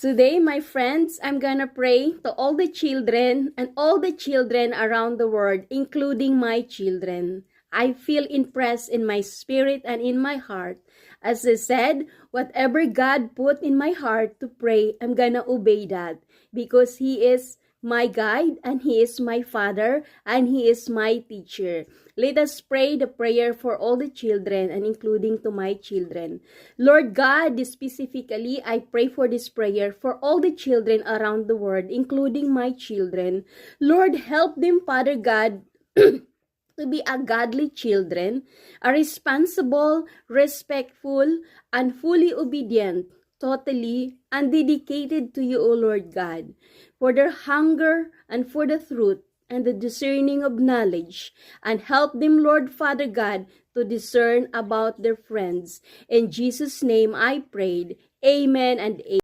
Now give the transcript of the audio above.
Today, my friends, I'm gonna pray to all the children and all the children around the world, including my children. I feel impressed in my spirit and in my heart. As I said, whatever God put in my heart to pray, I'm gonna obey that because He is my guide and He is my Father and He is my teacher. Let us pray the prayer for all the children and including to my children. Lord God, specifically, I pray for this prayer for all the children around the world, including my children. Lord, help them, Father God, to be a godly children, a responsible, respectful, and fully obedient, totally and dedicated to you, O Lord God, for their hunger and for the truth and the discerning of knowledge, and help them, Lord Father God, to discern about their friends. In Jesus' name I prayed. Amen and amen.